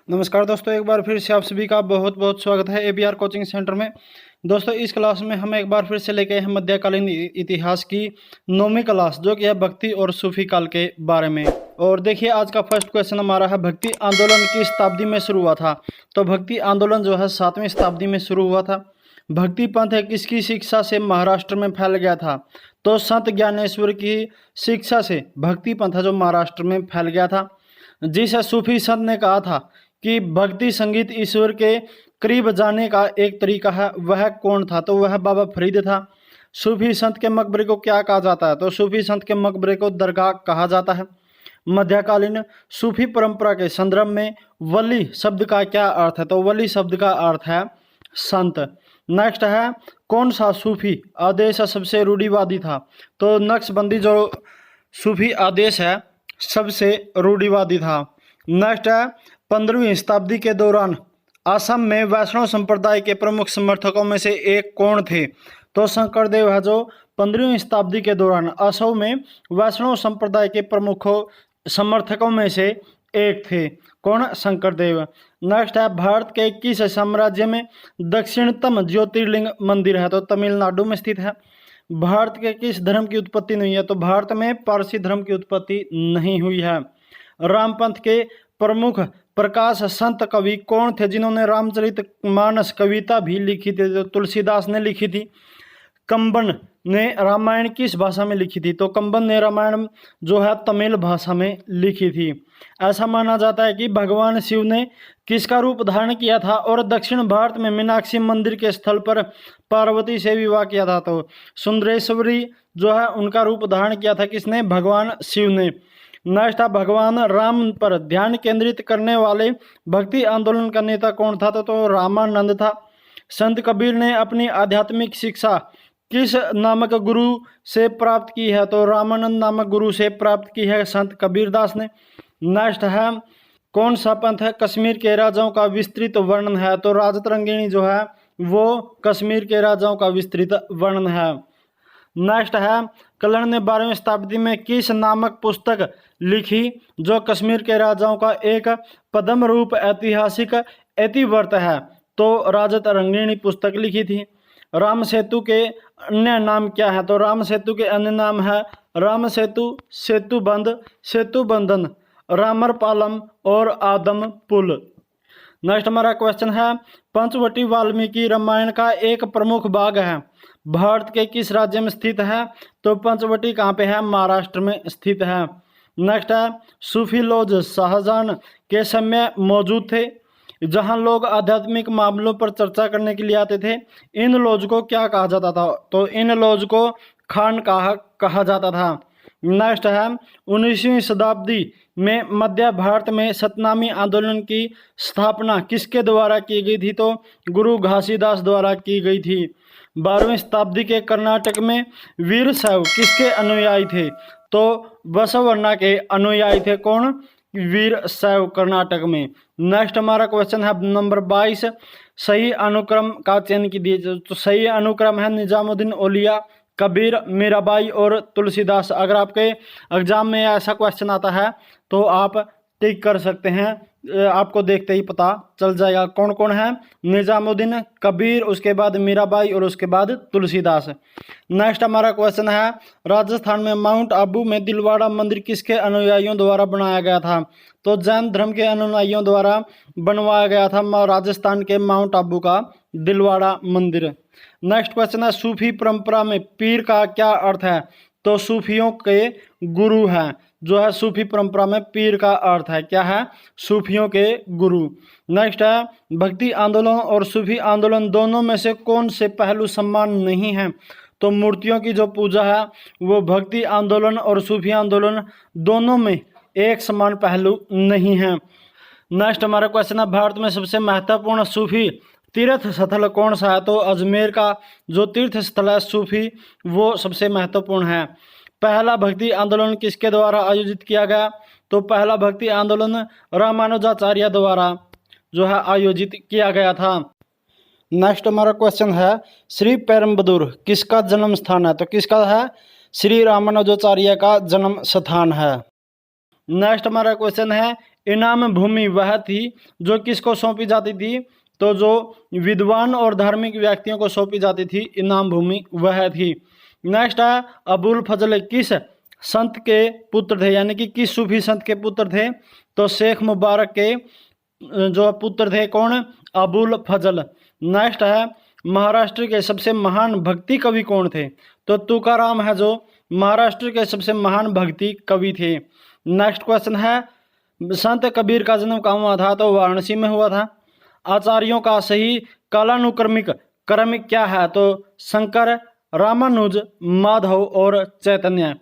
नमस्कार दोस्तों, एक बार फिर से आप सभी का बहुत बहुत स्वागत है एबीआर कोचिंग सेंटर में। दोस्तों, इस क्लास में हम एक बार फिर से लेके आए हैं मध्यकालीन इतिहास की 9वीं क्लास, जो कि है भक्ति और सूफी काल के बारे में। और देखिए, आज का फर्स्ट क्वेश्चन हमारा है, भक्ति आंदोलन की शताब्दी में शुरू हुआ था। तो भक्ति आंदोलन जो है 7वीं शताब्दी में शुरू हुआ था। भक्ति पंथ है किसकी शिक्षा से महाराष्ट्र में फैल गया था? तो संत ज्ञानेश्वर की शिक्षा से भक्ति पंथ है जो महाराष्ट्र में फैल गया था। जिसे सूफी संत ने कहा था कि भक्ति संगीत ईश्वर के करीब जाने का एक तरीका है, वह कौन था? तो वह बाबा फरीद था। सूफी संत के मकबरे को क्या कहा जाता है? तो सूफी संत के मकबरे को दरगाह कहा जाता है। मध्यकालीन सूफी परंपरा के संदर्भ में वली शब्द का क्या अर्थ है? तो वली शब्द का अर्थ है संत। नेक्स्ट है, कौन सा सूफी आदेश सबसे रूढ़िवादी था? तो नक्शबंदी जो सूफी आदेश है सबसे रूढ़िवादी था। नेक्स्ट है, 15वीं शताब्दी के दौरान असम में वैष्णव संप्रदाय के प्रमुख समर्थकों में से एक कौन थे? तो शंकरदेव है जो 15वीं शताब्दी के दौरान असम में वैष्णव संप्रदाय के प्रमुख समर्थकों में से एक थे। कौन? शंकरदेव। नेक्स्ट है, भारत के किस साम्राज्य में दक्षिणतम ज्योतिर्लिंग मंदिर है? तो तमिलनाडु में स्थित है। भारत के किस धर्म की उत्पत्ति नहीं है? तो भारत में पारसी धर्म की उत्पत्ति नहीं हुई है। रामपंथ के प्रमुख प्रकाश संत कवि कौन थे जिन्होंने रामचरितमानस कविता भी लिखी थी? तो तुलसीदास ने लिखी थी। कंबन ने रामायण किस भाषा में लिखी थी? तो कंबन ने रामायण जो है तमिल भाषा में लिखी थी। ऐसा माना जाता है कि भगवान शिव ने किसका रूप धारण किया था और दक्षिण भारत में मीनाक्षी मंदिर के स्थल पर पार्वती से विवाह किया था? तो सुंदरेश्वरी जो है उनका रूप धारण किया था किसने? भगवान शिव ने। नेक्स्ट था, भगवान राम पर ध्यान केंद्रित करने वाले भक्ति आंदोलन का नेता कौन था? तो रामानंद था। संत कबीर ने अपनी आध्यात्मिक शिक्षा किस नामक गुरु से प्राप्त की है? तो रामानंद नामक गुरु से प्राप्त की है संत कबीरदास ने। नेक्स्ट है, कौन सा पंथ है कश्मीर के राजाओं का विस्तृत वर्णन है? तो राजतरंगिणी जो है वो कश्मीर के राजाओं का विस्तृत वर्णन है। नेक्स्ट है, कर्ण ने 12वीं शताब्दी में किस नामक पुस्तक लिखी जो कश्मीर के राजाओं का एक पद्म रूप ऐतिहासिक इतिवृत्त है? तो राजतरंगिणी पुस्तक लिखी थी। राम सेतु के अन्य नाम क्या है? तो राम सेतु के अन्य नाम है राम सेतु, सेतु बंध, सेतु बंधन, रामर पालम और आदम पुल। नेक्स्ट हमारा क्वेश्चन है, पंचवटी वाल्मीकि रामायण का एक प्रमुख भाग है, भारत के किस राज्य में स्थित है? तो पंचवटी कहाँ पे है? महाराष्ट्र में स्थित है। नेक्स्ट है, सूफी लॉज शाहजहां के समय मौजूद थे जहां लोग आध्यात्मिक मामलों पर चर्चा करने के लिए आते थे। इन लॉज को क्या कहा जाता था? तो इन लॉज को खानकाह कहा जाता था। नेक्स्ट है, 19वीं शताब्दी में मध्य भारत में सतनामी आंदोलन की स्थापना किसके द्वारा की गई थी? तो गुरु घासीदास द्वारा की गई थी। 12वीं शताब्दी के कर्नाटक में वीर शैव किसके अनुयायी थे? तो बसवण्णा के अनुयायी थे। कौन? वीर शैव, कर्नाटक में। नेक्स्ट हमारा क्वेश्चन है नंबर 22, सही अनुक्रम का चयन कीजिए। तो सही अनुक्रम है निजामुद्दीन औलिया, कबीर, मीराबाई और तुलसीदास। अगर आपके एग्जाम में ऐसा क्वेश्चन आता है तो आप टिक कर सकते हैं, आपको देखते ही पता चल जाएगा कौन कौन है। निजामुद्दीन, कबीर, उसके बाद मीराबाई और उसके बाद तुलसीदास। नेक्स्ट हमारा क्वेश्चन है, राजस्थान में माउंट आबू में दिलवाड़ा मंदिर किसके अनुयायियों द्वारा बनाया गया था? तो जैन धर्म के अनुयायियों द्वारा बनवाया गया था राजस्थान के माउंट आबू का दिलवाड़ा मंदिर। नेक्स्ट क्वेश्चन है, सूफी परंपरा में पीर का क्या अर्थ है? तो सूफियों के गुरु हैं। जो है सूफी परंपरा में पीर का अर्थ है क्या है? सूफियों के गुरु। नेक्स्ट है, भक्ति आंदोलन और सूफी आंदोलन दोनों में से कौन से पहलू समान नहीं है? तो मूर्तियों की जो पूजा है वो भक्ति आंदोलन और सूफी आंदोलन दोनों में एक समान पहलू नहीं है। नेक्स्ट हमारा क्वेश्चन है, भारत में सबसे महत्वपूर्ण सूफी तीर्थ स्थल कौन सा है? तो अजमेर का जो तीर्थ स्थल है सूफी वो सबसे महत्वपूर्ण है। पहला भक्ति आंदोलन किसके द्वारा आयोजित किया गया? तो पहला भक्ति आंदोलन रामानुजाचार्य द्वारा जो है आयोजित किया गया था। नेक्स्ट हमारा क्वेश्चन है, श्री पेरुम्बदूर किसका जन्म स्थान है? तो किसका है? श्री रामानुजाचार्य का जन्म स्थान है। नेक्स्ट हमारा क्वेश्चन है, इनाम भूमि वह थी जो किसको सौंपी जाती थी, तो जो विद्वान और धार्मिक व्यक्तियों को सौंपी जाती थी इनाम भूमि वह थी। नेक्स्ट है अबुल फजल किस संत के पुत्र थे, यानी कि किस सूफी संत के पुत्र थे, तो शेख मुबारक के जो पुत्र थे कौन, अबुल फजल। नेक्स्ट है महाराष्ट्र के सबसे महान भक्ति कवि कौन थे, तो तुकाराम है जो महाराष्ट्र के सबसे महान भक्ति कवि थे। नेक्स्ट क्वेश्चन है संत कबीर का जन्म कहाँ हुआ था, तो वाराणसी में हुआ था। आचार्यों का सही कालानुक्रमिक क्रम क्या है, तो शंकर, रामानुज, माधव और चैतन्य।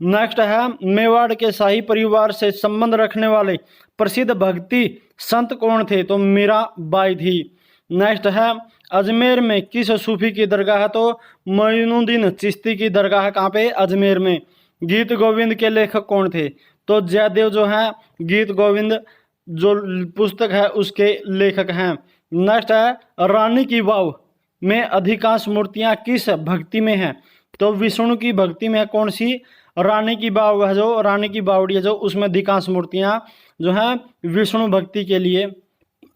नेक्स्ट है मेवाड़ के शाही परिवार से संबंध रखने वाले प्रसिद्ध भक्ति संत कौन थे, तो मीराबाई थी। नेक्स्ट है अजमेर में किस सूफी की दरगाह है, तो मोइनुद्दीन चिश्ती की दरगाह है कहाँ पे, अजमेर में। गीत गोविंद के लेखक कौन थे, तो जयदेव जो है गीत गोविंद जो पुस्तक है उसके लेखक हैं। नेक्स्ट है रानी की वाव में अधिकांश मूर्तियां किस भक्ति में हैं, तो विष्णु की भक्ति में है। कौन सी, रानी की वाव है जो, रानी की बावड़ी है जो, उसमें अधिकांश मूर्तियां जो हैं विष्णु भक्ति के लिए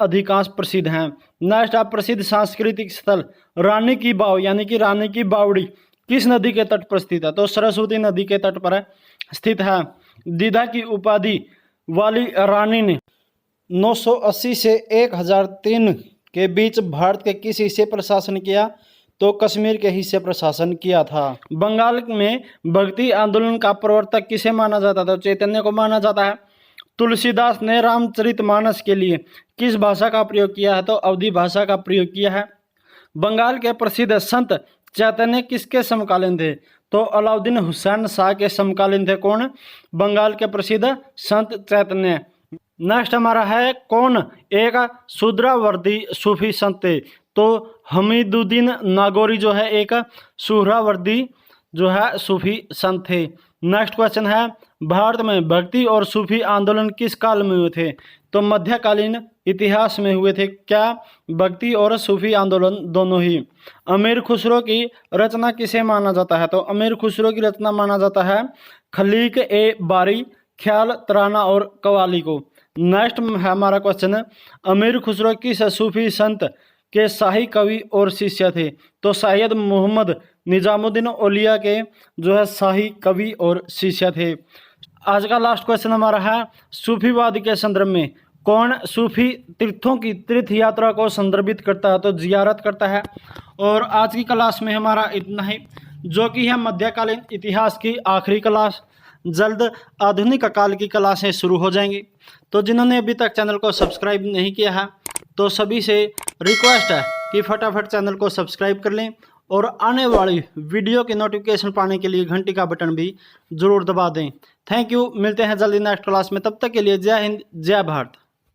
अधिकांश प्रसिद्ध हैं। नेक्स्ट है प्रसिद्ध सांस्कृतिक स्थल रानी की वाव यानी कि रानी की बावड़ी किस नदी के तट पर स्थित है, तो सरस्वती नदी के तट पर स्थित है। दीदा की उपाधि वाली रानी ने 980 से 1003 के बीच भारत के किस हिस्से पर शासन किया, तो कश्मीर के हिस्से पर शासन किया था। बंगाल में भक्ति आंदोलन का प्रवर्तक किसे माना जाता था, तो चैतन्य को माना जाता है। तुलसीदास ने रामचरितमानस के लिए किस भाषा का प्रयोग किया है, तो अवधी भाषा का प्रयोग किया है। बंगाल के प्रसिद्ध संत चैतन्य किसके समकालीन थे, तो अलाउद्दीन हुसैन शाह के समकालीन थे। कौन, बंगाल के प्रसिद्ध संत चैतन्य। नेक्स्ट हमारा है कौन एक शूद्रावर्दी सूफी संत थे, तो हमीदुद्दीन नागौरी जो है एक शूद्रावर्दी जो है सूफी संत थे। नेक्स्ट क्वेश्चन है भारत में भक्ति और सूफी आंदोलन किस काल में हुए थे, तो मध्यकालीन इतिहास में हुए थे। क्या, भक्ति और सूफी आंदोलन दोनों ही। अमीर खुसरो की रचना किसे माना जाता है, तो अमीर खुसरो की रचना माना जाता है खलीक ए बारी, ख्याल, तराना और कवाली को। नेक्स्ट है हमारा क्वेश्चन अमीर खुसरो किस सूफी संत के शाही कवि और शिष्य थे, तो सैयद मोहम्मद निजामुद्दीन औलिया के जो है शाही कवि और शिष्य थे। आज का लास्ट क्वेश्चन हमारा है सूफीवाद के संदर्भ में कौन सूफी तीर्थों की तीर्थ यात्रा को संदर्भित करता है, तो जियारत करता है। और आज की क्लास में हमारा इतना ही, जो कि है मध्यकालीन इतिहास की आखिरी क्लास। जल्द आधुनिक काल की क्लासें शुरू हो जाएंगी। तो जिन्होंने अभी तक चैनल को सब्सक्राइब नहीं किया है तो सभी से रिक्वेस्ट है कि फटाफट चैनल को सब्सक्राइब कर लें और आने वाली वीडियो की नोटिफिकेशन पाने के लिए घंटी का बटन भी जरूर दबा दें। थैंक यू, मिलते हैं जल्दी नेक्स्ट क्लास में, तब तक के लिए जय हिंद, जय भारत।